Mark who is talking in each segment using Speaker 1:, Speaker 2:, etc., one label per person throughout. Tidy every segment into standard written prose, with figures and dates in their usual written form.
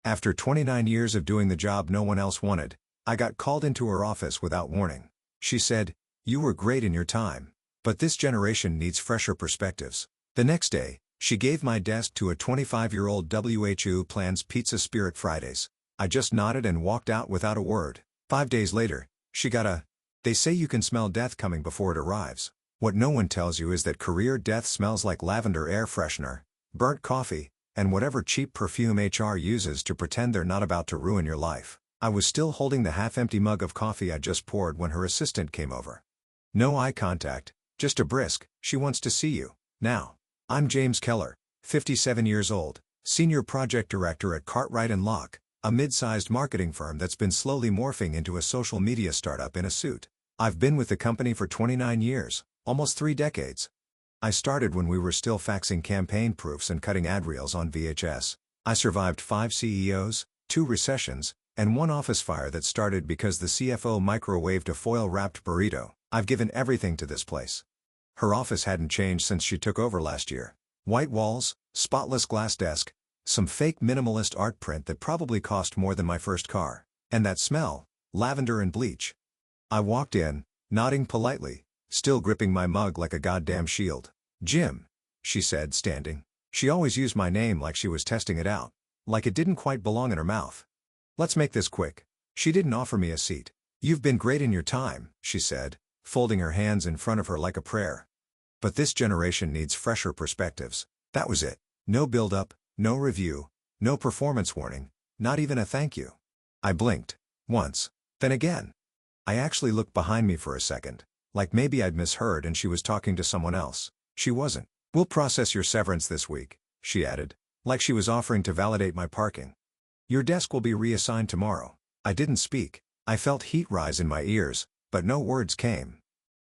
Speaker 1: After 29 years of doing the job no one else wanted, I got called into her office without warning. She said, "You were great in your time. But this generation needs fresher perspectives." The next day, she gave my desk to a 25-year-old who plans Pizza Spirit Fridays. I just nodded and walked out without a word. 5 days later, she got a, "They say you can smell death coming before it arrives. What no one tells you is that career death smells like lavender air freshener, burnt coffee, and whatever cheap perfume HR uses to pretend they're not about to ruin your life." I was still holding the half-empty mug of coffee I just poured when her assistant came over. No eye contact, just a brisk, "She wants to see you, now." I'm James Keller, 57 years old, Senior Project Director at Cartwright & Locke, a mid-sized marketing firm that's been slowly morphing into a social media startup in a suit. I've been with the company for 29 years, almost 3 decades. I started when we were still faxing campaign proofs and cutting ad reels on VHS. I survived 5 CEOs, 2 recessions, and 1 office fire that started because the CFO microwaved a foil-wrapped burrito. I've given everything to this place. Her office hadn't changed since she took over last year. White walls, spotless glass desk, some fake minimalist art print that probably cost more than my first car, and that smell, lavender and bleach. I walked in, nodding politely, still gripping my mug like a goddamn shield. "Jim," she said, standing. She always used my name like she was testing it out, like it didn't quite belong in her mouth. "Let's make this quick." She didn't offer me a seat. "You've been great in your time," she said, folding her hands in front of her like a prayer. "But this generation needs fresher perspectives." That was it. No build-up, no review, no performance warning, not even a thank you. I blinked. Once. Then again. I actually looked behind me for a second, like maybe I'd misheard and she was talking to someone else. She wasn't. "We'll process your severance this week," she added, like she was offering to validate my parking. "Your desk will be reassigned tomorrow." I didn't speak. I felt heat rise in my ears, but no words came.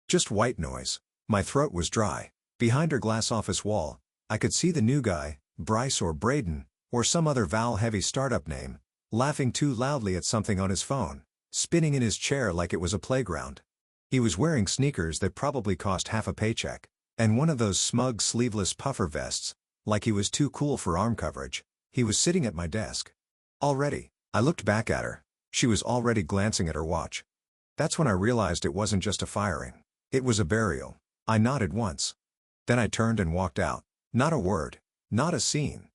Speaker 1: Just white noise. My throat was dry. Behind her glass office wall, I could see the new guy, Bryce or Braden, or some other vowel-heavy startup name, laughing too loudly at something on his phone, spinning in his chair like it was a playground. He was wearing sneakers that probably cost half a paycheck, and one of those smug sleeveless puffer vests, like he was too cool for arm coverage. He was sitting at my desk. Already. I looked back at her. She was already glancing at her watch. That's when I realized it wasn't just a firing. It was a burial. I nodded once. Then I turned and walked out. Not a word. Not a scene.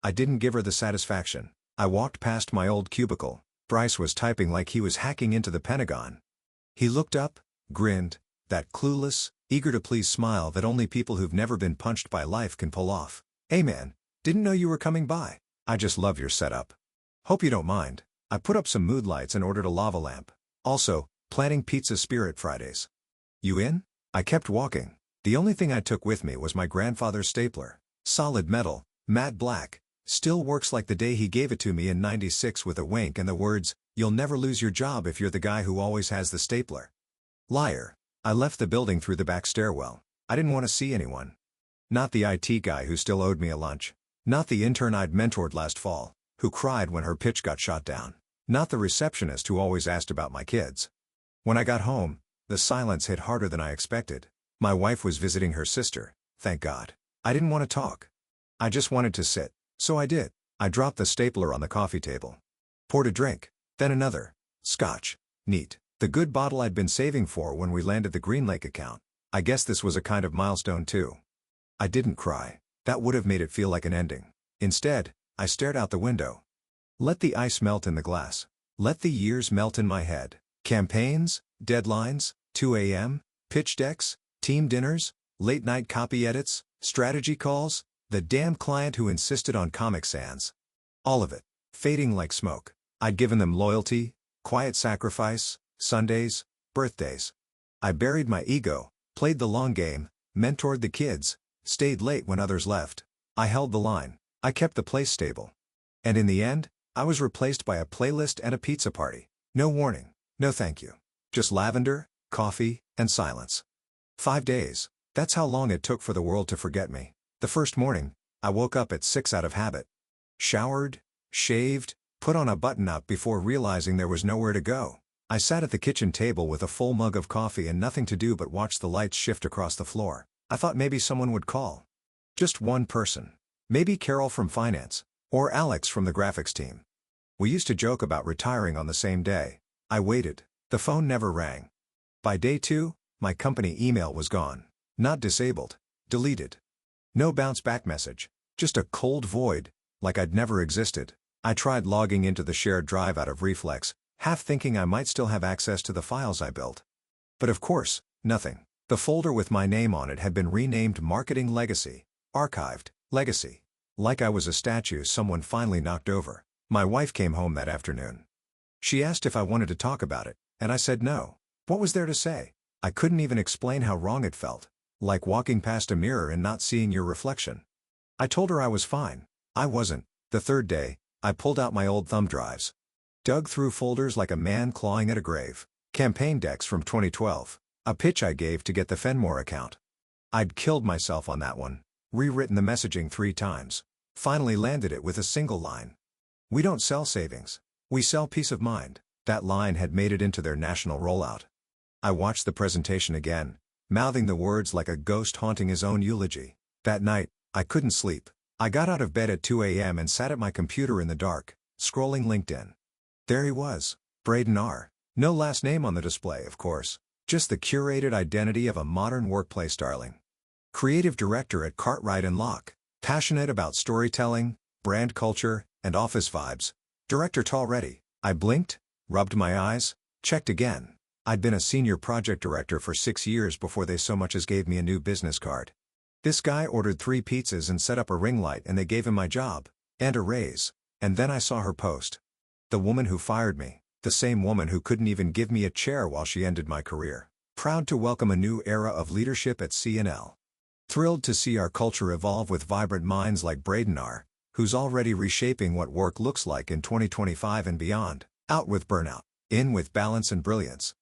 Speaker 1: I didn't give her the satisfaction. I walked past my old cubicle. Bryce was typing like he was hacking into the Pentagon. He looked up, grinned, that clueless, eager-to-please smile that only people who've never been punched by life can pull off. "Hey man, didn't know you were coming by. I just love your setup. Hope you don't mind." I put up some mood lights and ordered a lava lamp. Also, planning Pizza Spirit Fridays. "You in?" I kept walking. The only thing I took with me was my grandfather's stapler. Solid metal, matte black, still works like the day he gave it to me in '96 with a wink and the words, "You'll never lose your job if you're the guy who always has the stapler." Liar. I left the building through the back stairwell. I didn't want to see anyone. Not the IT guy who still owed me a lunch. Not the intern I'd mentored last fall, who cried when her pitch got shot down. Not the receptionist who always asked about my kids. When I got home, the silence hit harder than I expected. My wife was visiting her sister, thank God. I didn't want to talk. I just wanted to sit. So I did. I dropped the stapler on the coffee table. Poured a drink. Then another. Scotch. Neat. The good bottle I'd been saving for when we landed the Green Lake account. I guess this was a kind of milestone too. I didn't cry. That would have made it feel like an ending. Instead, I stared out the window. Let the ice melt in the glass. Let the years melt in my head. Campaigns, deadlines, 2 a.m., pitch decks, team dinners, late-night copy edits, strategy calls, the damn client who insisted on Comic Sans. All of it, fading like smoke. I'd given them loyalty, quiet sacrifice, Sundays, birthdays. I buried my ego, played the long game, mentored the kids, stayed late when others left. I held the line. I kept the place stable. And in the end, I was replaced by a playlist and a pizza party. No warning, no thank you. Just lavender, coffee, and silence. 5 days. That's how long it took for the world to forget me. The first morning, I woke up at 6 out of habit. Showered, shaved, put on a button-up before realizing there was nowhere to go. I sat at the kitchen table with a full mug of coffee and nothing to do but watch the lights shift across the floor. I thought maybe someone would call. Just one person. Maybe Carol from finance. Or Alex from the graphics team. We used to joke about retiring on the same day. I waited. The phone never rang. By day 2, my company email was gone. Not disabled. Deleted. No bounce back message. Just a cold void, like I'd never existed. I tried logging into the shared drive out of reflex, half thinking I might still have access to the files I built. But of course, nothing. The folder with my name on it had been renamed Marketing Legacy. Archived. Legacy. Like I was a statue someone finally knocked over. My wife came home that afternoon. She asked if I wanted to talk about it, and I said no. What was there to say? I couldn't even explain how wrong it felt. Like walking past a mirror and not seeing your reflection. I told her I was fine. I wasn't. The third day, I pulled out my old thumb drives. Dug through folders like a man clawing at a grave. Campaign decks from 2012. A pitch I gave to get the Fenmore account. I'd killed myself on that one. Rewritten the messaging 3 times. Finally landed it with a single line. We don't sell savings. We sell peace of mind. That line had made it into their national rollout. I watched the presentation again, mouthing the words like a ghost haunting his own eulogy. That night, I couldn't sleep. I got out of bed at 2 a.m. and sat at my computer in the dark, scrolling LinkedIn. There he was, Braden R. No last name on the display, of course. Just the curated identity of a modern workplace darling. Creative director at Cartwright & Locke. Passionate about storytelling, brand culture, and office vibes. Director already. I blinked, rubbed my eyes, checked again. I'd been a senior project director for 6 years before they so much as gave me a new business card. This guy ordered 3 pizzas and set up a ring light and they gave him my job. And a raise. And then I saw her post. The woman who fired me. The same woman who couldn't even give me a chair while she ended my career. Proud to welcome a new era of leadership at C&L. Thrilled to see our culture evolve with vibrant minds like Braden R., who's already reshaping what work looks like in 2025 and beyond. Out with burnout. In with balance and brilliance.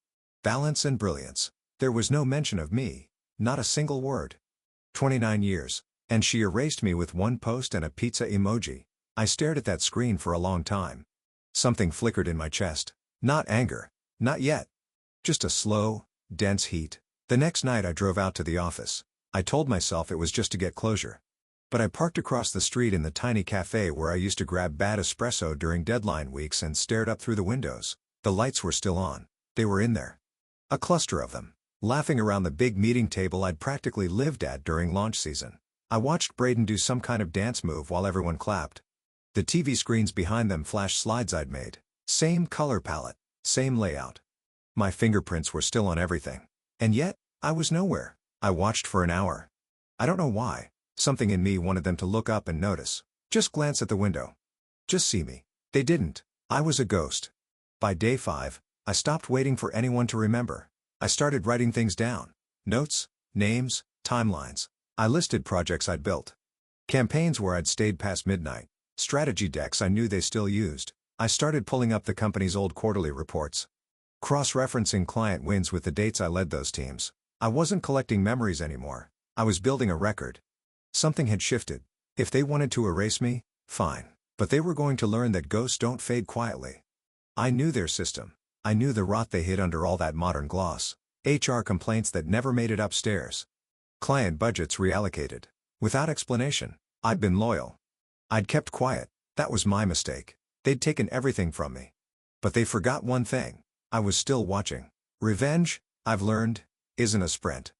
Speaker 1: Balance and brilliance. There was no mention of me. Not a single word. 29 years. And she erased me with 1 post and a pizza emoji. I stared at that screen for a long time. Something flickered in my chest. Not anger. Not yet. Just a slow, dense heat. The next night I drove out to the office. I told myself it was just to get closure. But I parked across the street in the tiny cafe where I used to grab bad espresso during deadline weeks and stared up through the windows. The lights were still on. They were in there. A cluster of them. Laughing around the big meeting table I'd practically lived at during launch season. I watched Braden do some kind of dance move while everyone clapped. The TV screens behind them flashed slides I'd made. Same color palette. Same layout. My fingerprints were still on everything. And yet, I was nowhere. I watched for an hour. I don't know why. Something in me wanted them to look up and notice. Just glance at the window. Just see me. They didn't. I was a ghost. By day 5, I stopped waiting for anyone to remember. I started writing things down. Notes, names, timelines. I listed projects I'd built. Campaigns where I'd stayed past midnight. Strategy decks I knew they still used. I started pulling up the company's old quarterly reports. Cross-referencing client wins with the dates I led those teams. I wasn't collecting memories anymore. I was building a record. Something had shifted. If they wanted to erase me, fine. But they were going to learn that ghosts don't fade quietly. I knew their system. I knew the rot they hid under all that modern gloss. HR complaints that never made it upstairs. Client budgets reallocated. Without explanation. I'd been loyal. I'd kept quiet. That was my mistake. They'd taken everything from me. But they forgot one thing. I was still watching. Revenge, I've learned, isn't a sprint.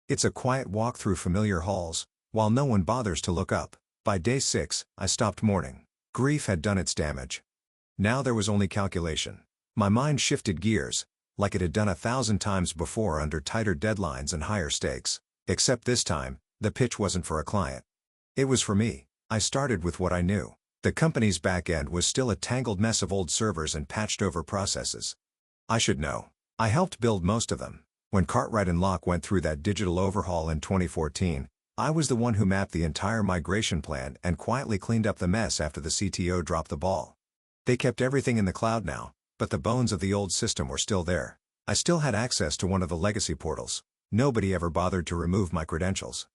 Speaker 1: It's a quiet walk through familiar halls, while no one bothers to look up. By day 6, I stopped mourning. Grief had done its damage. Now there was only calculation. My mind shifted gears, like it had done 1,000 times before under tighter deadlines and higher stakes. Except this time, the pitch wasn't for a client. It was for me. I started with what I knew. The company's back end was still a tangled mess of old servers and patched-over processes. I should know. I helped build most of them. When Cartwright & Locke went through that digital overhaul in 2014, I was the one who mapped the entire migration plan and quietly cleaned up the mess after the CTO dropped the ball. They kept everything in the cloud now, but the bones of the old system were still there. I still had access to one of the legacy portals. Nobody ever bothered to remove my credentials.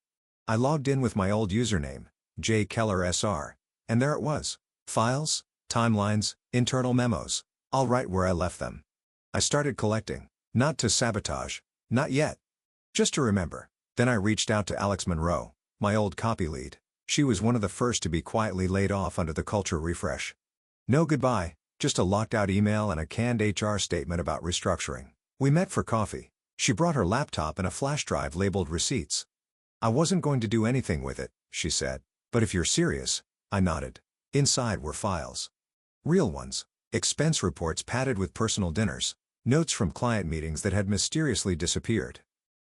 Speaker 1: I logged in with my old username, jkellersr, and there it was. Files, timelines, internal memos, all right where I left them. I started collecting. Not to sabotage. Not yet. Just to remember. Then I reached out to Alex Monroe, my old copy lead. She was one of the first to be quietly laid off under the culture refresh. No goodbye, Just a locked-out email and a canned HR statement about restructuring. We met for coffee. She brought her laptop and a flash drive labeled receipts. I wasn't going to do anything with it, she said. But if you're serious, I nodded. Inside were files. Real ones. Expense reports padded with personal dinners. Notes from client meetings that had mysteriously disappeared.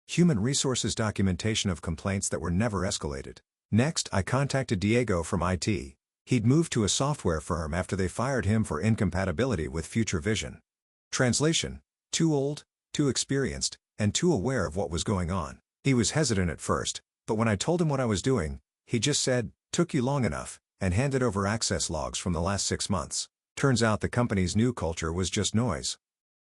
Speaker 1: Human resources documentation of complaints that were never escalated. Next, I contacted Diego from IT. He'd moved to a software firm after they fired him for incompatibility with Future Vision. Translation: too old, too experienced, and too aware of what was going on. He was hesitant at first, but when I told him what I was doing, he just said, "Took you long enough," and handed over access logs from the last 6 months. Turns out the company's new culture was just noise.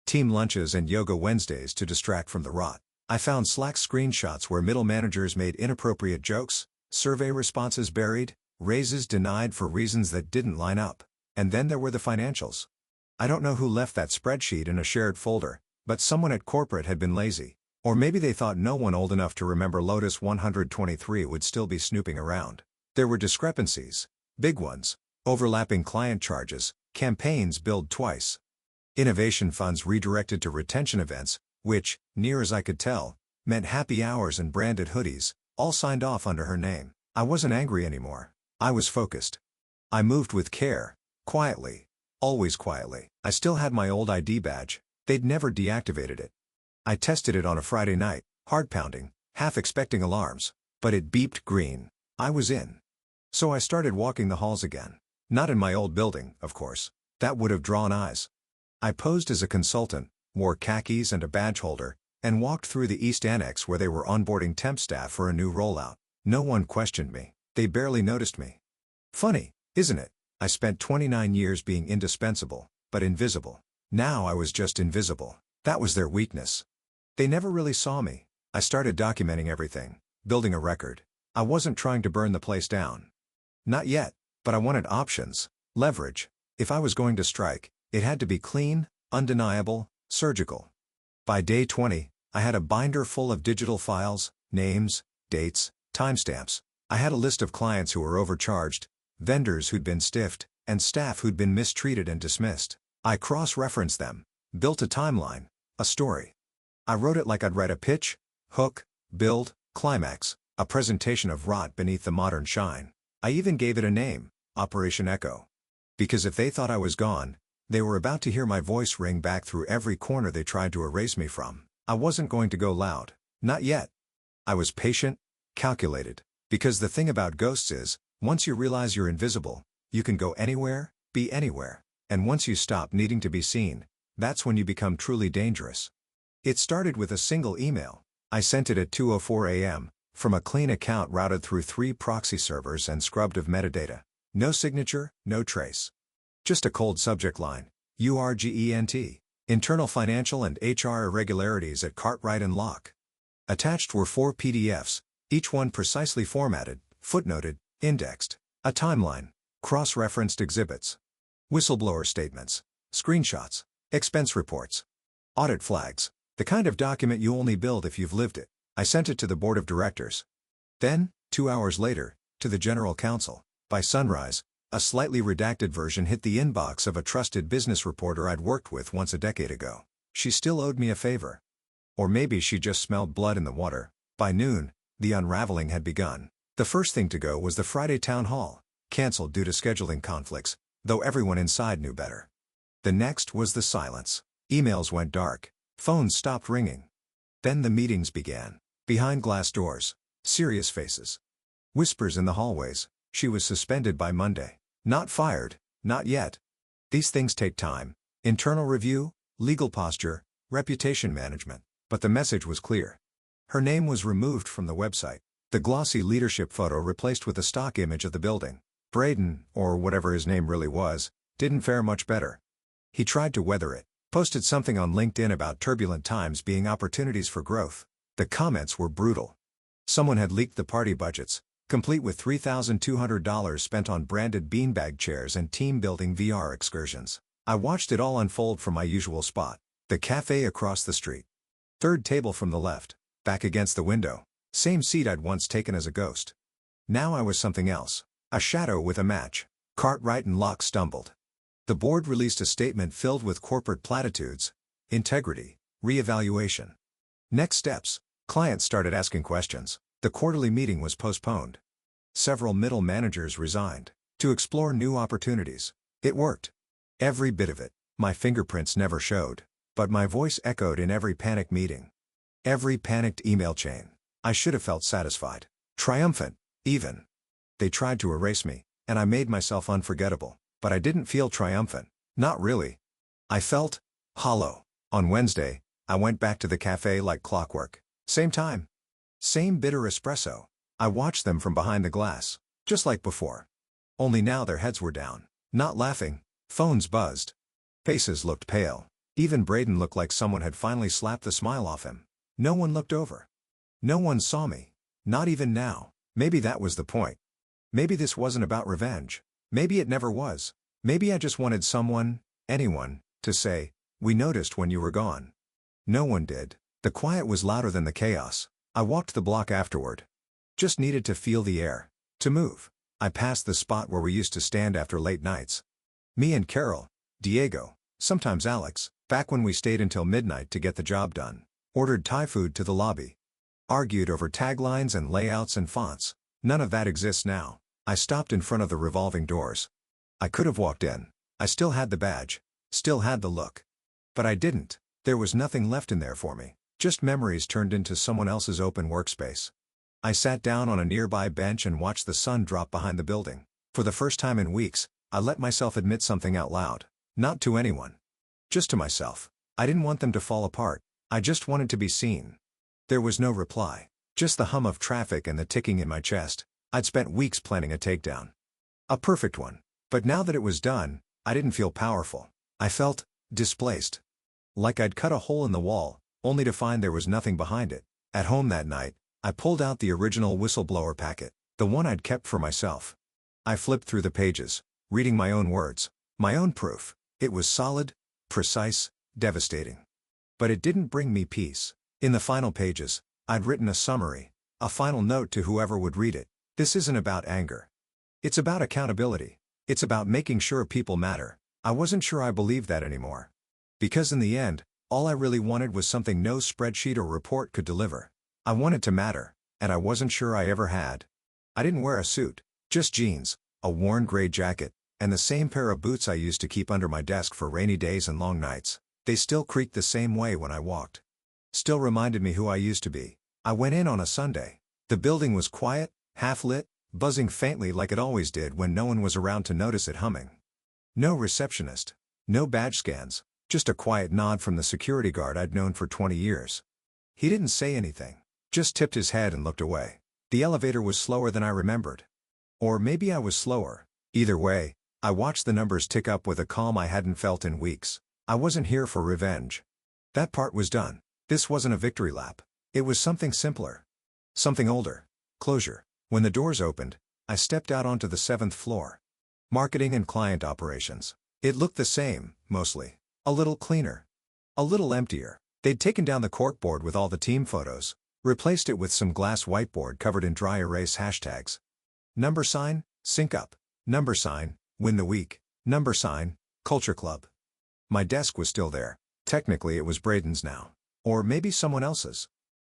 Speaker 1: Team lunches and yoga Wednesdays to distract from the rot. I found Slack screenshots where middle managers made inappropriate jokes, survey responses buried, raises denied for reasons that didn't line up. And then there were the financials. I don't know who left that spreadsheet in a shared folder, but someone at corporate had been lazy. Or maybe they thought no one old enough to remember Lotus 123 would still be snooping around. There were discrepancies. Big ones. Overlapping client charges, campaigns billed twice. Innovation funds redirected to retention events, which, near as I could tell, meant happy hours and branded hoodies, all signed off under her name. I wasn't angry anymore. I was focused. I moved with care, quietly. Always quietly. I still had my old ID badge. They'd never deactivated it. I tested it on a Friday night, heart pounding, half expecting alarms. But it beeped green. I was in. So I started walking the halls again. Not in my old building, of course. That would have drawn eyes. I posed as a consultant, wore khakis and a badge holder, and walked through the East Annex where they were onboarding temp staff for a new rollout. No one questioned me. They barely noticed me. Funny, isn't it? I spent 29 years being indispensable, but invisible. Now I was just invisible. That was their weakness. They never really saw me. I started documenting everything, building a record. I wasn't trying to burn the place down. Not yet, but I wanted options, leverage. If I was going to strike, it had to be clean, undeniable, surgical. By day 20, I had a binder full of digital files, names, dates, timestamps. I had a list of clients who were overcharged, vendors who'd been stiffed, and staff who'd been mistreated and dismissed. I cross-referenced them, built a timeline, a story. I wrote it like I'd write a pitch, hook, build, climax, a presentation of rot beneath the modern shine. I even gave it a name, Operation Echo. Because if they thought I was gone, they were about to hear my voice ring back through every corner they tried to erase me from. I wasn't going to go loud. Not yet. I was patient, calculated. Because the thing about ghosts is, once you realize you're invisible, you can go anywhere, be anywhere. And once you stop needing to be seen, that's when you become truly dangerous. It started with a single email. I sent it at 2:04 a.m., from a clean account routed through 3 proxy servers and scrubbed of metadata. No signature, no trace. Just a cold subject line. URGENT. Internal financial and HR irregularities at Cartwright and Locke. Attached were 4 PDFs, each one precisely formatted, footnoted, indexed. A timeline. Cross-referenced exhibits. Whistleblower statements. Screenshots. Expense reports. Audit flags. The kind of document you only build if you've lived it. I sent it to the board of directors. Then, 2 hours later, to the general counsel. By sunrise, a slightly redacted version hit the inbox of a trusted business reporter I'd worked with once a decade ago. She still owed me a favor. Or maybe she just smelled blood in the water. By noon, the unraveling had begun. The first thing to go was the Friday town hall, canceled due to scheduling conflicts, though everyone inside knew better. The next was the silence. Emails went dark. Phones stopped ringing. Then the meetings began. Behind glass doors. Serious faces. Whispers in the hallways. She was suspended by Monday. Not fired. Not yet. These things take time. Internal review, legal posture, reputation management. But the message was clear. Her name was removed from the website. The glossy leadership photo replaced with a stock image of the building. Braden, or whatever his name really was, didn't fare much better. He tried to weather it. Posted something on LinkedIn about turbulent times being opportunities for growth. The comments were brutal. Someone had leaked the party budgets, complete with $3,200 spent on branded beanbag chairs and team-building VR excursions. I watched it all unfold from my usual spot. The cafe across the street. Third table from the left, back against the window. Same seat I'd once taken as a ghost. Now I was something else. A shadow with a match. Cartwright and Locke stumbled. The board released a statement filled with corporate platitudes, integrity, re-evaluation. Next steps, clients started asking questions. The quarterly meeting was postponed. Several middle managers resigned to explore new opportunities. It worked. Every bit of it. My fingerprints never showed, but my voice echoed in every panic meeting. Every panicked email chain. I should have felt satisfied. Triumphant, even. They tried to erase me, and I made myself unforgettable, but I didn't feel triumphant. Not really. I felt hollow. On Wednesday, I went back to the cafe like clockwork. Same time. Same bitter espresso. I watched them from behind the glass, just like before. Only now their heads were down, not laughing. Phones buzzed. Faces looked pale. Even Braden looked like someone had finally slapped the smile off him. No one looked over. No one saw me. Not even now. Maybe that was the point. Maybe this wasn't about revenge. Maybe it never was. Maybe I just wanted someone, anyone, to say, "We noticed when you were gone." No one did. The quiet was louder than the chaos. I walked the block afterward. Just needed to feel the air. To move. I passed the spot where we used to stand after late nights. Me and Carol, Diego, sometimes Alex, back when we stayed until midnight to get the job done. Ordered Thai food to the lobby. Argued over taglines and layouts and fonts. None of that exists now. I stopped in front of the revolving doors. I could have walked in. I still had the badge. Still had the look. But I didn't. There was nothing left in there for me. Just memories turned into someone else's open workspace. I sat down on a nearby bench and watched the sun drop behind the building. For the first time in weeks, I let myself admit something out loud. Not to anyone. Just to myself. I didn't want them to fall apart. I just wanted to be seen. There was no reply. Just the hum of traffic and the ticking in my chest. I'd spent weeks planning a takedown. A perfect one. But now that it was done, I didn't feel powerful. I felt displaced. Like I'd cut a hole in the wall, only to find there was nothing behind it. At home that night, I pulled out the original whistleblower packet, the one I'd kept for myself. I flipped through the pages, reading my own words, my own proof. It was solid, precise, devastating. But it didn't bring me peace. In the final pages, I'd written a summary, a final note to whoever would read it. This isn't about anger. It's about accountability. It's about making sure people matter. I wasn't sure I believed that anymore. Because in the end, all I really wanted was something no spreadsheet or report could deliver. I wanted to matter, and I wasn't sure I ever had. I didn't wear a suit, just jeans, a worn gray jacket, and the same pair of boots I used to keep under my desk for rainy days and long nights. They still creaked the same way when I walked. Still reminded me who I used to be. I went in on a Sunday. The building was quiet, half-lit, buzzing faintly like it always did when no one was around to notice it humming. No receptionist. No badge scans. Just a quiet nod from the security guard I'd known for 20 years. He didn't say anything. Just tipped his head and looked away. The elevator was slower than I remembered. Or maybe I was slower. Either way, I watched the numbers tick up with a calm I hadn't felt in weeks. I wasn't here for revenge. That part was done. This wasn't a victory lap. It was something simpler. Something older. Closure. When the doors opened, I stepped out onto the 7th floor. Marketing and client operations. It looked the same, mostly. A little cleaner. A little emptier. They'd taken down the corkboard with all the team photos, replaced it with some glass whiteboard covered in dry erase hashtags. Number sign, sync up. Number sign, win the week. Number sign, culture club. My desk was still there. Technically it was Braden's now. Or maybe someone else's.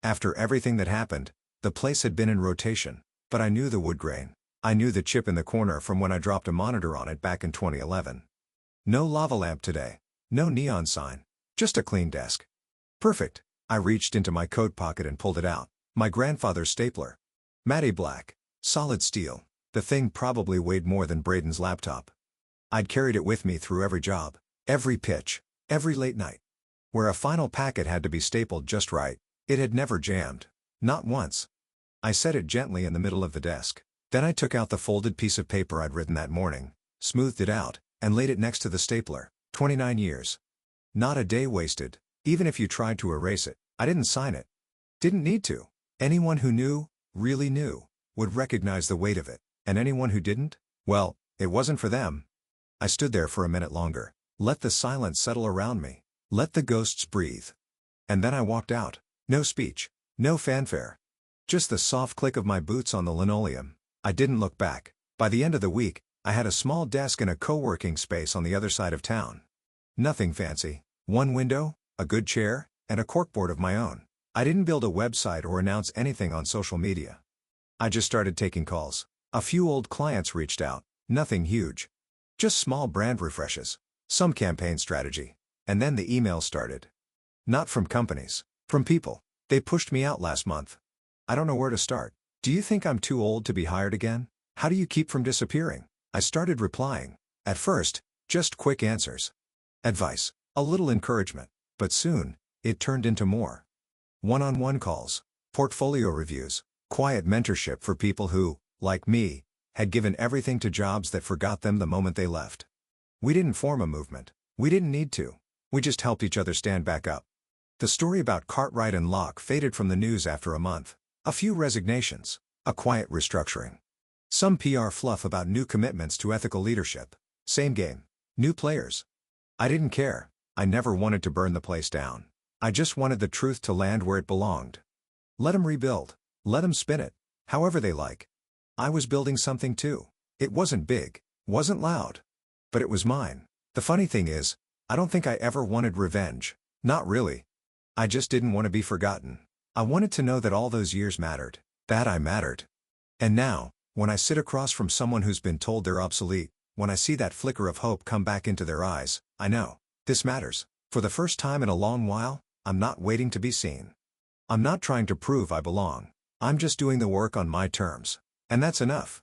Speaker 1: After everything that happened, the place had been in rotation, but I knew the wood grain. I knew the chip in the corner from when I dropped a monitor on it back in 2011. No lava lamp today. No neon sign. Just a clean desk. Perfect. I reached into my coat pocket and pulled it out. My grandfather's stapler. Matte black. Solid steel. The thing probably weighed more than Braden's laptop. I'd carried it with me through every job, every pitch, every late night. Where a final packet had to be stapled just right, it had never jammed. Not once. I set it gently in the middle of the desk. Then I took out the folded piece of paper I'd written that morning, smoothed it out, and laid it next to the stapler. 29 years. Not a day wasted. Even if you tried to erase it, I didn't sign it. Didn't need to. Anyone who knew, really knew, would recognize the weight of it. And anyone who didn't, well, it wasn't for them. I stood there for a minute longer. Let the silence settle around me. Let the ghosts breathe. And then I walked out. No speech. No fanfare. Just the soft click of my boots on the linoleum. I didn't look back. By the end of the week, I had a small desk in a co-working space on the other side of town. Nothing fancy. One window, a good chair, and a corkboard of my own. I didn't build a website or announce anything on social media. I just started taking calls. A few old clients reached out. Nothing huge. Just small brand refreshes. Some campaign strategy. And then the emails started. Not from companies. From people. They pushed me out last month. I don't know where to start. Do you think I'm too old to be hired again? How do you keep from disappearing? I started replying. At first, just quick answers. Advice. A little encouragement. But soon, it turned into more. One-on-one calls. Portfolio reviews. Quiet mentorship for people who, like me, had given everything to jobs that forgot them the moment they left. We didn't form a movement. We didn't need to. We just helped each other stand back up. The story about Cartwright and Locke faded from the news after a month. A few resignations. A quiet restructuring. Some PR fluff about new commitments to ethical leadership. Same game. New players. I didn't care. I never wanted to burn the place down. I just wanted the truth to land where it belonged. Let them rebuild. Let them spin it. However they like. I was building something too. It wasn't big. Wasn't loud. But it was mine. The funny thing is, I don't think I ever wanted revenge. Not really. I just didn't want to be forgotten. I wanted to know that all those years mattered. That I mattered. And now, when I sit across from someone who's been told they're obsolete, when I see that flicker of hope come back into their eyes, I know. This matters. For the first time in a long while, I'm not waiting to be seen. I'm not trying to prove I belong. I'm just doing the work on my terms. And that's enough.